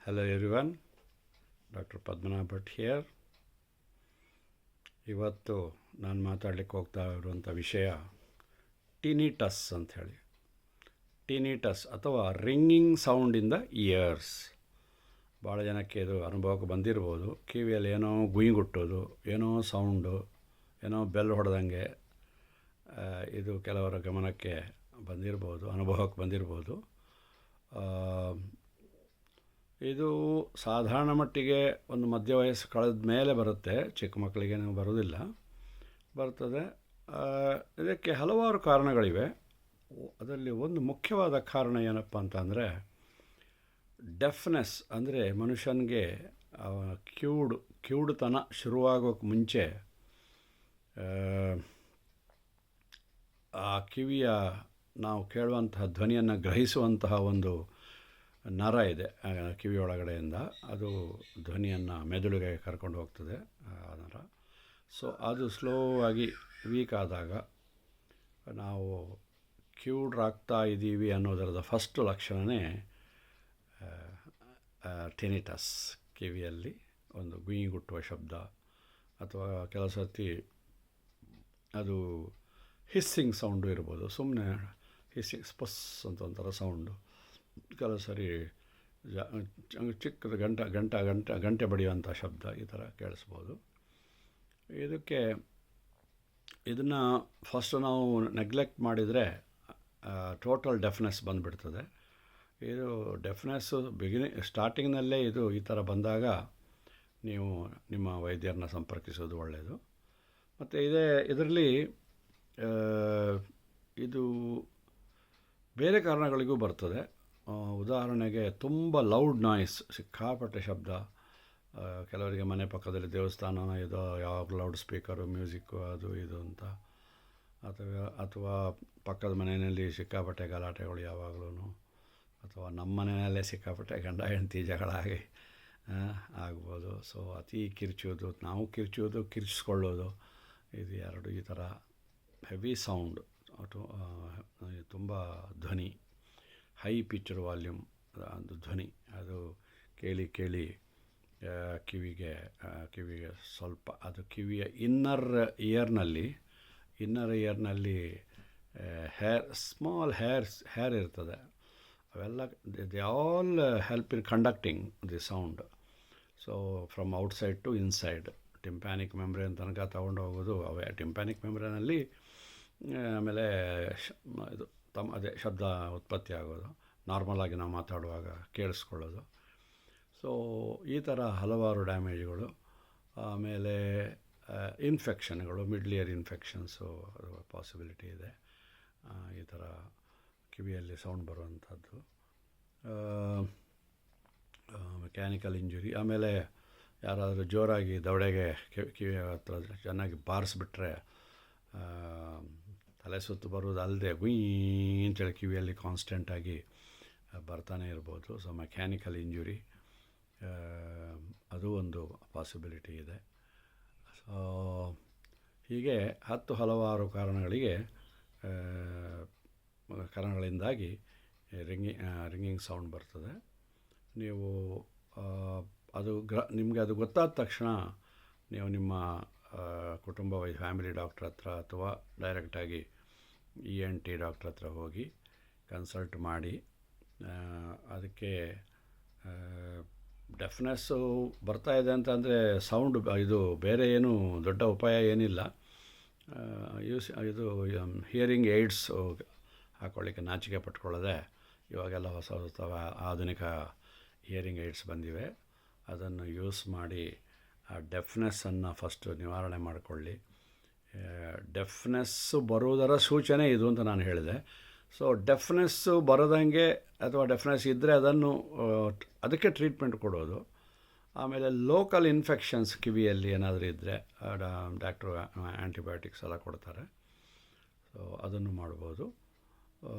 Hello everyone, doctor Padmanabh Bhat here. ಇವತ್ತು ನಾನು ಮಾತಾಡಲಿಕ್ಕೆ ಹೋಗ್ತಾ ಇರುವಂಥ ವಿಷಯ ಟಿನಿಟಸ್ ಅಂಥೇಳಿ. ಟಿನಿಟಸ್ ಅಥವಾ ringing sound in the years. ಭಾಳ ಜನಕ್ಕೆ ಇದು ಅನುಭವಕ್ಕೆ ಬಂದಿರ್ಬೋದು. ಕಿವಿಯಲ್ಲಿ ಏನೋ ಗುಯ್ಗುಟ್ಟೋದು, ಏನೋ ಸೌಂಡು, ಏನೋ ಬೆಲ್ ಹೊಡೆದಂಗೆ. ಇದು ಕೆಲವರ ಗಮನಕ್ಕೆ ಬಂದಿರ್ಬೋದು, ಅನುಭವಕ್ಕೆ ಬಂದಿರ್ಬೋದು. ಇದು ಸಾಧಾರಣ ಮಟ್ಟಿಗೆ ಒಂದು ಮಧ್ಯ ವಯಸ್ಸು ಕಳೆದ ಮೇಲೆ ಬರುತ್ತೆ, ಚಿಕ್ಕ ಮಕ್ಕಳಿಗೇನು ಬರೋದಿಲ್ಲ, ಬರ್ತದೆ. ಇದಕ್ಕೆ ಹಲವಾರು ಕಾರಣಗಳಿವೆ. ಅದರಲ್ಲಿ ಒಂದು ಮುಖ್ಯವಾದ ಕಾರಣ ಏನಪ್ಪ ಅಂತಂದರೆ ಡೆಫ್ನೆಸ್. ಅಂದರೆ ಮನುಷ್ಯನಿಗೆ ಕಿವುಡುತನ ಶುರುವಾಗೋಕ್ಕೆ ಮುಂಚೆ ಆ ಕಿವಿಯ ನಾವು ಕೇಳುವಂತಹ ಧ್ವನಿಯನ್ನು ಗ್ರಹಿಸುವಂತಹ ಒಂದು ನರ ಇದೆ ಕಿವಿಯೊಳಗಡೆಯಿಂದ. ಅದು ಧ್ವನಿಯನ್ನು ಮೆದುಳಿಗೆ ಕರ್ಕೊಂಡು ಹೋಗ್ತದೆ ಆ ನರ. ಸೊ ಅದು ಸ್ಲೋ ಆಗಿ ವೀಕ್ ಆದಾಗ ನಾವು ಕಿವುಡ್ರಾಗ್ತಾ ಇದ್ದೀವಿ ಅನ್ನೋದರದ ಫಸ್ಟ್ ಲಕ್ಷಣವೇ ಟಿನಿಟಸ್. ಕಿವಿಯಲ್ಲಿ ಒಂದು ಗುಯ್ಗುಟ್ಟುವ ಶಬ್ದ, ಅಥವಾ ಕೆಲವು ಸರ್ತಿ ಅದು ಹಿಸ್ಸಿಂಗ್ ಸೌಂಡು ಇರ್ಬೋದು. ಸುಮ್ಮನೆ ಹಿಸ್ಸಿಂಗ್ ಸ್ಪಸ್ ಅಂತ ಒಂಥರ ಸೌಂಡು. ಕೆಲವು ಸರಿ ಚಿಕ್ಕದು ಗಂಟೆ ಬಡಿಯುವಂಥ ಶಬ್ದ ಈ ಥರ ಕೇಳಿಸ್ಬೋದು. ಇದನ್ನು ಫಸ್ಟ್ ನಾವು ನೆಗ್ಲೆಕ್ಟ್ ಮಾಡಿದರೆ ಟೋಟಲ್ ಡೆಫ್ನೆಸ್ ಬಂದುಬಿಡ್ತದೆ. ಇದು ಡೆಫ್ನೆಸ್ಸು ಸ್ಟಾರ್ಟಿಂಗ್ನಲ್ಲೇ ಈ ಥರ ಬಂದಾಗ ನೀವು ನಿಮ್ಮ ವೈದ್ಯರನ್ನ ಸಂಪರ್ಕಿಸೋದು ಒಳ್ಳೆಯದು. ಮತ್ತು ಇದರಲ್ಲಿ ಇದು ಬೇರೆ ಕಾರಣಗಳಿಗೂ ಬರ್ತದೆ. ಉದಾಹರಣೆಗೆ ತುಂಬ ಲೌಡ್ ನಾಯ್ಸ್, ಸಿಕ್ಕಾಪಟ್ಟೆ ಶಬ್ದ. ಕೆಲವರಿಗೆ ಮನೆ ಪಕ್ಕದಲ್ಲಿ ದೇವಸ್ಥಾನ ಇದೋ, ಯಾವಾಗ ಲೌಡ್ ಸ್ಪೀಕರು, ಮ್ಯೂಸಿಕ್ಕು, ಅದು ಇದು ಅಂತ. ಅಥವಾ ಪಕ್ಕದ ಮನೆಯಲ್ಲಿ ಸಿಕ್ಕಾಪಟ್ಟೆ ಗಲಾಟೆಗಳು ಯಾವಾಗಲೂ. ಅಥವಾ ನಮ್ಮ ಮನೆಯಲ್ಲೇ ಸಿಕ್ಕಾಪಟ್ಟೆ ಗಂಡ ಹೆಂಡತಿ ಜಗಳ ಆಗ್ಬೋದು. ಸೊ ಅತಿ ಕಿರ್ಚೋದು, ನಾವು ಕಿರ್ಚಿಸ್ಕೊಳ್ಳೋದು, ಇದು ಎರಡು ಈ ಥರ ಹೆವಿ ಸೌಂಡ್, ತುಂಬ ಧ್ವನಿ, ಹೈ ಪಿಚ್ಡ್ ವಾಲ್ಯೂಮ್ ಅದು ಧ್ವನಿ. ಅದು ಕೇಳಿ ಕಿವಿಗೆ ಸ್ವಲ್ಪ ಅದು ಕಿವಿಯ ಇನ್ನರ್ ಇಯರ್ನಲ್ಲಿ ಸ್ಮಾಲ್ ಹೇರ್ ಇರ್ತದೆ. ಅವೆಲ್ಲ they all help in conducting the sound. So from outside to inside tympanic membrane ತನಕ ತಗೊಂಡು ಹೋಗೋದು ಅವೇ. ಟಿಂಪ್ಯಾನಿಕ್ ಮೆಮ್ಬ್ರೇನಲ್ಲಿ ಆಮೇಲೆ ಅದೇ ಶಬ್ದ ಉತ್ಪತ್ತಿ ಆಗೋದು, ನಾರ್ಮಲಾಗಿ ನಾವು ಮಾತಾಡುವಾಗ ಕೇಳಿಸ್ಕೊಳ್ಳೋದು. ಸೊ ಈ ಥರ ಹಲವಾರು ಡ್ಯಾಮೇಜ್ಗಳು. ಆಮೇಲೆ ಇನ್ಫೆಕ್ಷನ್ಗಳು, ಮಿಡ್ಲ್ ಇಯರ್ ಇನ್ಫೆಕ್ಷನ್ಸು ಪಾಸಿಬಿಲಿಟಿ ಇದೆ. ಈ ಥರ ಕಿವಿಯಲ್ಲಿ ಸೌಂಡ್ ಬರುವಂಥದ್ದು. Mechanical injury. ಆಮೇಲೆ ಯಾರಾದರೂ ಜೋರಾಗಿ ದವಡೆಗೆ ಕಿವಿಯ ಹತ್ರ ಚೆನ್ನಾಗಿ ಬಾರಿಸ್ಬಿಟ್ರೆ ತಲೆ ಸುತ್ತು ಬರೋದು ಅಲ್ಲದೆ ಗುಯ್ ಅಂತೇಳಿ ಕಿವಿಯಲ್ಲಿ ಕಾನ್ಸ್ಟೆಂಟಾಗಿ ಬರ್ತಾನೆ ಇರ್ಬೋದು. ಸೊ ಮೆಕ್ಯಾನಿಕಲ್ ಇಂಜುರಿ ಅದು ಒಂದು ಪಾಸಿಬಿಲಿಟಿ ಇದೆ. ಸೊ ಹೀಗೆ ಹಲವಾರು ಕಾರಣಗಳಿಂದಾಗಿ ರಿಂಗಿಂಗ್ ಸೌಂಡ್ ಬರ್ತದೆ. ನೀವು ನಿಮಗೆ ಅದು ಗೊತ್ತಾದ ತಕ್ಷಣ ನೀವು ನಿಮ್ಮ ಕುಟುಂಬ ಫ್ಯಾಮಿಲಿ ಡಾಕ್ಟ್ರ್ ಹತ್ರ ಅಥವಾ ಡೈರೆಕ್ಟಾಗಿ ENT ಡಾಕ್ಟ್ರ್ ಹತ್ರ ಹೋಗಿ ಕನ್ಸಲ್ಟ್ ಮಾಡಿ. ಅದಕ್ಕೆ ಡೆಫ್ನೆಸ್ಸು ಬರ್ತಾಯಿದೆ ಅಂತಂದರೆ ಸೌಂಡ್, ಇದು ಬೇರೆ ಏನು ದೊಡ್ಡ ಉಪಾಯ ಏನಿಲ್ಲ. ಇದು ಹಿಯರಿಂಗ್ ಏಡ್ಸ್ ಹಾಕ್ಕೊಳ್ಳಿಕ್ಕೆ ನಾಚಿಕೆ ಪಟ್ಕೊಳ್ಳೋದೆ. ಇವಾಗೆಲ್ಲ ಹೊಸ ಆಧುನಿಕ ಹಿಯರಿಂಗ್ ಏಡ್ಸ್ ಬಂದಿವೆ. ಅದನ್ನು ಯೂಸ್ ಮಾಡಿ ಆ ಡೆಫ್ನೆಸ್ಸನ್ನು ಫಸ್ಟು ನಿವಾರಣೆ ಮಾಡಿಕೊಳ್ಳಿ. ಡೆಫ್ನೆಸ್ಸು ಬರುವುದರ ಸೂಚನೆ ಇದು ಅಂತ ನಾನು ಹೇಳಿದೆ. ಸೊ ಡೆಫ್ನೆಸ್ಸು ಬರದಂಗೆ ಅಥವಾ ಡೆಫ್ನೆಸ್ ಇದ್ದರೆ ಅದಕ್ಕೆ ಟ್ರೀಟ್ಮೆಂಟ್ ಕೊಡೋದು. ಆಮೇಲೆ ಲೋಕಲ್ ಇನ್ಫೆಕ್ಷನ್ಸ್ ಕಿವಿಯಲ್ಲಿ ಏನಾದರೂ ಇದ್ದರೆ ಡಾಕ್ಟ್ರು ಆ್ಯಂಟಿಬಯೋಟಿಕ್ಸ್ ಎಲ್ಲ ಕೊಡ್ತಾರೆ. ಸೊ ಅದನ್ನು ಮಾಡ್ಬೋದು.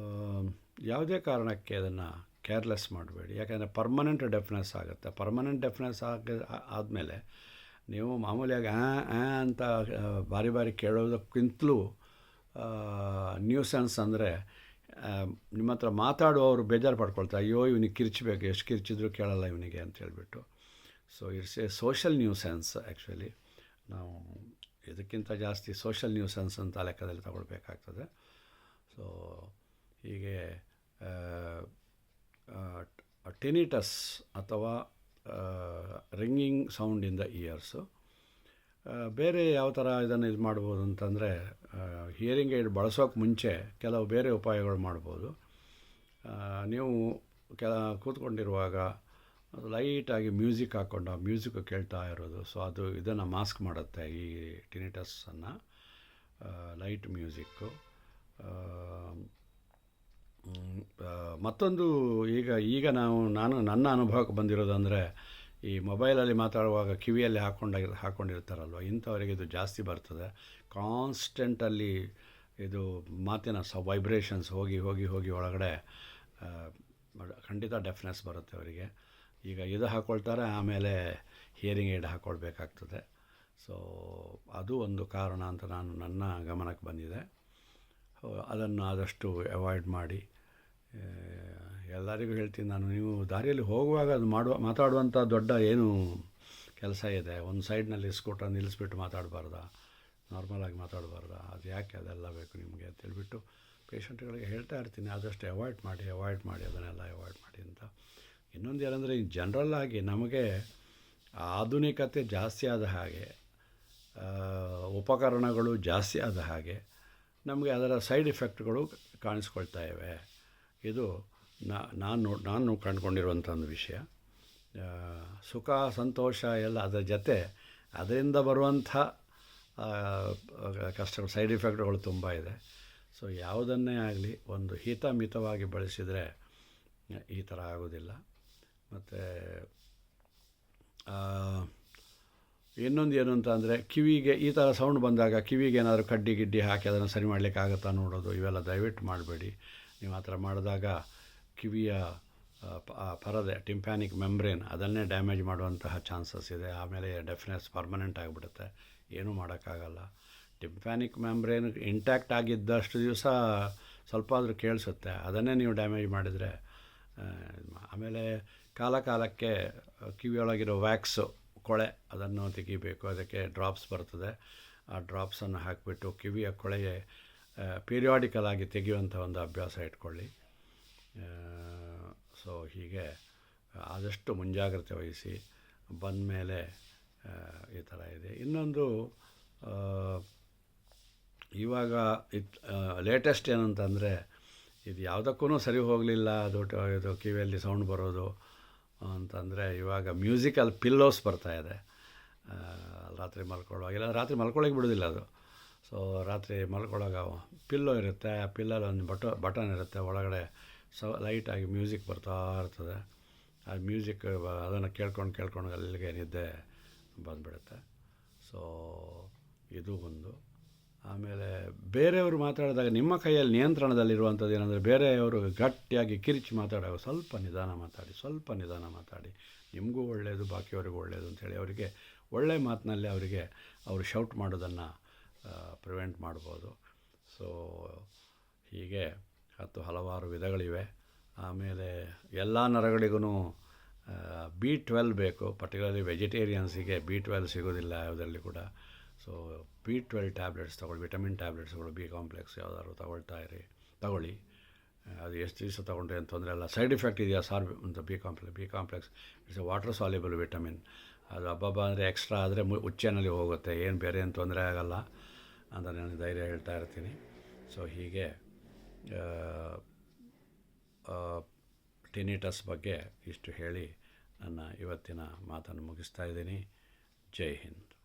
ಯಾವುದೇ ಕಾರಣಕ್ಕೆ ಅದನ್ನು ಕೇರ್ಲೆಸ್ ಮಾಡಬೇಡಿ. ಯಾಕೆಂದರೆ ಪರ್ಮನೆಂಟ್ ಡೆಫ್ನೆಸ್ ಆಗುತ್ತೆ. ಪರ್ಮನೆಂಟ್ ಡೆಫ್ನೆಸ್ ಆದಮೇಲೆ ನೀವು ಮಾಮೂಲಿಯಾಗಿ ಅಂತ ಬಾರಿ ಕೇಳೋದಕ್ಕಿಂತಲೂ ನ್ಯೂಸೆನ್ಸ್ ಅಂದರೆ ನಿಮ್ಮ ಹತ್ರ ಮಾತಾಡುವವರು ಬೇಜಾರು ಪಡ್ಕೊಳ್ತಾರೆ, ಅಯ್ಯೋ ಇವನಿಗೆ ಕಿರ್ಚಬೇಕು, ಎಷ್ಟು ಕಿರ್ಚಿದ್ರು ಕೇಳಲ್ಲ ಇವನಿಗೆ ಅಂತ ಹೇಳಿಬಿಟ್ಟು. So it's A social nuisance actually. ನಾವು ಇದಕ್ಕಿಂತ ಜಾಸ್ತಿ ಸೋಷಲ್ ನ್ಯೂಸೆನ್ಸ್ ಅಂತ ಲೆಕ್ಕದಲ್ಲಿ ತಗೊಳ್ಬೇಕಾಗ್ತದೆ. ಸೊ ಹೀಗೆ ಟಿನಿಟಸ್ ಅಥವಾ ringing sound in the years. ಬೇರೆ ಯಾವ ಥರ ಇದನ್ನು ಇದು ಮಾಡ್ಬೋದು ಅಂತಂದರೆ, ಹಿಯರಿಂಗ್ ಏಡ್ ಬಳಸೋಕೆ ಮುಂಚೆ ಕೆಲವು ಬೇರೆ ಉಪಾಯಗಳು ಮಾಡ್ಬೋದು. ನೀವು ಕೂತ್ಕೊಂಡಿರುವಾಗ ಅದು ಲೈಟಾಗಿ ಮ್ಯೂಸಿಕ್ ಹಾಕ್ಕೊಂಡು ಆ ಮ್ಯೂಸಿಕ್ ಕೇಳ್ತಾ ಇರೋದು. ಸೊ ಅದು ಇದನ್ನು ಮಾಸ್ಕ್ ಮಾಡುತ್ತೆ, ಈ ಟಿನಿಟಸ್ಸನ್ನು. Light music. ಮತ್ತೊಂದು ಈಗ ನಾನು ನನ್ನ ಅನುಭವಕ್ಕೆ ಬಂದಿರೋದಂದರೆ, ಈ ಮೊಬೈಲಲ್ಲಿ ಮಾತಾಡುವಾಗ ಕಿವಿಯಲ್ಲಿ ಹಾಕ್ಕೊಂಡಿರ್ತಾರಲ್ವ, ಇಂಥವರಿಗೆ ಇದು ಜಾಸ್ತಿ ಬರ್ತದೆ. ಕಾನ್ಸ್ಟೆಂಟಲ್ಲಿ ಇದು ಮಾತಿನ ವೈಬ್ರೇಷನ್ಸ್ ಹೋಗಿ ಹೋಗಿ ಹೋಗಿ ಒಳಗಡೆ ಖಂಡಿತ ಡೆಫ್ನೆಸ್ ಬರುತ್ತೆ ಅವರಿಗೆ. ಈಗ ಇದು ಹಾಕ್ಕೊಳ್ತಾರೆ, ಆಮೇಲೆ ಹಿಯರಿಂಗ್ ಏಡ್ ಹಾಕ್ಕೊಳ್ಬೇಕಾಗ್ತದೆ. ಸೊ ಅದು ಒಂದು ಕಾರಣ ಅಂತ ನನ್ನ ಗಮನಕ್ಕೆ ಬಂದಿದೆ. ಅದನ್ನು ಆದಷ್ಟು ಅವಾಯ್ಡ್ ಮಾಡಿ. ಎಲ್ಲರಿಗೂ ಹೇಳ್ತೀನಿ ನಾನು, ನೀವು ದಾರಿಯಲ್ಲಿ ಹೋಗುವಾಗ ಅದು ಮಾತಾಡುವಂಥ ದೊಡ್ಡ ಏನು ಕೆಲಸ ಇದೆ. ಒಂದು ಸೈಡ್ನಲ್ಲಿ ಸ್ಕೂಟರ್ ನಿಲ್ಲಿಸ್ಬಿಟ್ಟು ಮಾತಾಡಬಾರ್ದಾ, ನಾರ್ಮಲಾಗಿ ಮಾತಾಡಬಾರ್ದಾ, ಅದು ಯಾಕೆ ಅದೆಲ್ಲ ಬೇಕು ನಿಮಗೆ ಅಂತೇಳ್ಬಿಟ್ಟು ಪೇಷಂಟ್ಗಳಿಗೆ ಹೇಳ್ತಾ ಇರ್ತೀನಿ, ಆದಷ್ಟು ಅವಾಯ್ಡ್ ಮಾಡಿ ಅದನ್ನೆಲ್ಲ ಅವಾಯ್ಡ್ ಮಾಡಿ ಅಂತ. ಇನ್ನೊಂದು ಏನಂದರೆ, ಈ ಜನರಲ್ಲಾಗಿ ನಮಗೆ ಆಧುನಿಕತೆ ಜಾಸ್ತಿ ಆದ ಹಾಗೆ, ಉಪಕರಣಗಳು ಜಾಸ್ತಿ ಆದ ಹಾಗೆ ನಮಗೆ ಅದರ ಸೈಡ್ ಎಫೆಕ್ಟ್ಗಳು ಕಾಣಿಸ್ಕೊಳ್ತಾ ಇವೆ. ಇದು ನಾನು ಕಂಡುಕೊಂಡಿರುವಂಥ ಒಂದು ವಿಷಯ. ಸುಖ ಸಂತೋಷ ಎಲ್ಲ ಅದರ ಜೊತೆ ಅದರಿಂದ ಬರುವಂಥ ಕಷ್ಟಗಳು, ಸೈಡ್ ಎಫೆಕ್ಟ್ಗಳು ತುಂಬ ಇದೆ. ಸೊ ಯಾವುದನ್ನೇ ಆಗಲಿ ಒಂದು ಹಿತಮಿತವಾಗಿ ಬಳಸಿದರೆ ಈ ಥರ ಆಗೋದಿಲ್ಲ. ಮತ್ತು ಇನ್ನೊಂದು ಏನು ಅಂತ ಅಂದರೆ, ಕಿವಿಗೆ ಈ ಥರ ಸೌಂಡ್ ಬಂದಾಗ ಕಿವಿಗೆ ಏನಾದರೂ ಕಡ್ಡಿ ಗಿಡ್ಡಿ ಹಾಕಿ ಅದನ್ನು ಸರಿ ಮಾಡಲಿಕ್ಕೆ ಆಗುತ್ತಾ ನೋಡೋದು, ಇವೆಲ್ಲ ದಯವಿಟ್ಟು ಮಾಡಬೇಡಿ. ನೀವು ಆ ಥರ ಮಾಡಿದಾಗ ಕಿವಿಯ ಪರದೆ, ಟಿಂಪ್ಯಾನಿಕ್ ಮೆಂಬ್ರೇನ್, ಅದನ್ನೇ ಡ್ಯಾಮೇಜ್ ಮಾಡುವಂತಹ ಚಾನ್ಸಸ್ ಇದೆ. ಆಮೇಲೆ ಡೆಫ್ನೆಸ್ ಪರ್ಮನೆಂಟ್ ಆಗಿಬಿಡುತ್ತೆ, ಏನೂ ಮಾಡೋಕ್ಕಾಗಲ್ಲ. ಟಿಂಪ್ಯಾನಿಕ್ ಮೆಂಬ್ರೇನ್ ಇಂಟ್ಯಾಕ್ಟ್ ಆಗಿದ್ದಷ್ಟು ದಿವಸ ಸ್ವಲ್ಪ ಆದರೂ ಕೇಳಿಸುತ್ತೆ, ಅದನ್ನೇ ನೀವು ಡ್ಯಾಮೇಜ್ ಮಾಡಿದರೆ. ಆಮೇಲೆ ಕಾಲಕ್ಕೆ ಕಿವಿಯೊಳಗಿರೋ ವ್ಯಾಕ್ಸು, ಕೊಳೆ, ಅದನ್ನು ತೆಗಿಬೇಕು. ಅದಕ್ಕೆ ಡ್ರಾಪ್ಸ್ ಬರ್ತದೆ. ಆ ಡ್ರಾಪ್ಸನ್ನು ಹಾಕಿಬಿಟ್ಟು ಕಿವಿಯ ಕೊಳೆಗೆ ಪೀರಿಯಾಡಿಕಲ್ ಆಗಿ ತೆಗೆಯುವಂಥ ಒಂದು ಅಭ್ಯಾಸ ಇಟ್ಕೊಳ್ಳಿ. ಸೊ ಹೀಗೆ ಆದಷ್ಟು ಮುಂಜಾಗ್ರತೆ ವಹಿಸಿ ಬಂದ ಮೇಲೆ ಈ ಥರ ಇದೆ. ಇನ್ನೊಂದು ಇವಾಗ ಲೇಟೆಸ್ಟ್ ಏನಂತಂದರೆ, ಇದು ಯಾವುದಕ್ಕೂ ಸರಿ ಹೋಗಲಿಲ್ಲ, ಇದು ಕಿವಿಯಲ್ಲಿ ಸೌಂಡ್ ಬರೋದು ಅಂತಂದರೆ, ಇವಾಗ ಮ್ಯೂಸಿಕಲ್ ಪಿಲ್ಲೋಸ್ ಬರ್ತಾಯಿದೆ. ರಾತ್ರಿ ಮಲ್ಕೊಳ್ಳುವಾಗ, ಇಲ್ಲ ರಾತ್ರಿ ಮಲ್ಕೊಳ್ಳೋಕೆ ಬಿಡೋದಿಲ್ಲ ಅದು. ಸೊ ರಾತ್ರಿ ಮಲ್ಕೊಳ್ಳೋವಾಗ ಪಿಲ್ಲೋ ಇರುತ್ತೆ, ಆ ಪಿಲ್ಲಲ್ಲಿ ಒಂದು ಬಟನ್ ಇರುತ್ತೆ, ಒಳಗಡೆ ಲೈಟಾಗಿ ಮ್ಯೂಸಿಕ್ ಬರ್ತಾ ಇರ್ತದೆ. ಆ ಮ್ಯೂಸಿಕ್ ಅದನ್ನು ಕೇಳ್ಕೊಂಡು ಅಲ್ಲಿಗೆ ನಿದ್ದೆ ಬಂದುಬಿಡುತ್ತೆ. ಸೊ ಇದು ಒಂದು. ಆಮೇಲೆ ಬೇರೆಯವರು ಮಾತಾಡಿದಾಗ ನಿಮ್ಮ ಕೈಯಲ್ಲಿ ನಿಯಂತ್ರಣದಲ್ಲಿರುವಂಥದ್ದು ಏನಂದರೆ, ಬೇರೆಯವರು ಗಟ್ಟಿಯಾಗಿ ಕಿರಿಚಿ ಮಾತಾಡುವಾಗ ಸ್ವಲ್ಪ ನಿಧಾನ ಮಾತಾಡಿ, ನಿಮಗೂ ಒಳ್ಳೆಯದು, ಬಾಕಿಯವರಿಗೂ ಒಳ್ಳೆಯದು ಅಂಥೇಳಿ ಅವರಿಗೆ ಒಳ್ಳೆಯ ಮಾತಿನಲ್ಲಿ ಅವರು ಶೌಟ್ ಮಾಡೋದನ್ನು ಪ್ರಿವೆಂಟ್ ಮಾಡ್ಬೋದು. ಸೊ ಹೀಗೆ ಹಲವಾರು ವಿಧಗಳಿವೆ. ಆಮೇಲೆ ಎಲ್ಲ ನರಗಳಿಗೂ B12 ಬೇಕು. ಪರ್ಟಿಕ್ಯುಲರ್ಲಿ ವೆಜಿಟೇರಿಯನ್ಸಿಗೆ B12 ಸಿಗೋದಿಲ್ಲ ಯಾವುದರಲ್ಲಿ ಕೂಡ. ಸೊ B12 ಟ್ಯಾಬ್ಲೆಟ್ಸ್ ತೊಗೊಳ್ಳಿ, ವಿಟಮಿನ್ ಟ್ಯಾಬ್ಲೆಟ್ಸ್ಗಳು, ಬಿ ಕಾಂಪ್ಲೆಕ್ಸ್ ಯಾವುದಾದ್ರು ತಗೊಳ್ಳಿ. ಅದು ಎಷ್ಟು ದಿವಸ ತೊಗೊಂಡ್ರೆ ಏನು ತೊಂದರೆ ಇಲ್ಲ. ಸೈಡ್ ಎಫೆಕ್ಟ್ ಇದೆಯಾ ಅಂತ B complex it's A water soluble vitamin. ಅದು ಹಬ್ಬ ಅಂದರೆ ಎಕ್ಸ್ಟ್ರಾ ಆದರೆ ಉಚ್ಚೆನಲ್ಲಿ ಹೋಗುತ್ತೆ, ಏನು ಬೇರೆ ಏನು ತೊಂದರೆ ಆಗೋಲ್ಲ ಅಂತ ನಾನು ಧೈರ್ಯ ಹೇಳ್ತಾ ಇರ್ತೀನಿ. ಸೊ ಹೀಗೆ ಟಿನಿಟಸ್ ಬಗ್ಗೆ ಇಷ್ಟು ಹೇಳಿ ನನ್ನ ಇವತ್ತಿನ ಮಾತನ್ನು ಮುಗಿಸ್ತಾ ಇದ್ದೀನಿ. ಜೈ ಹಿಂದ್.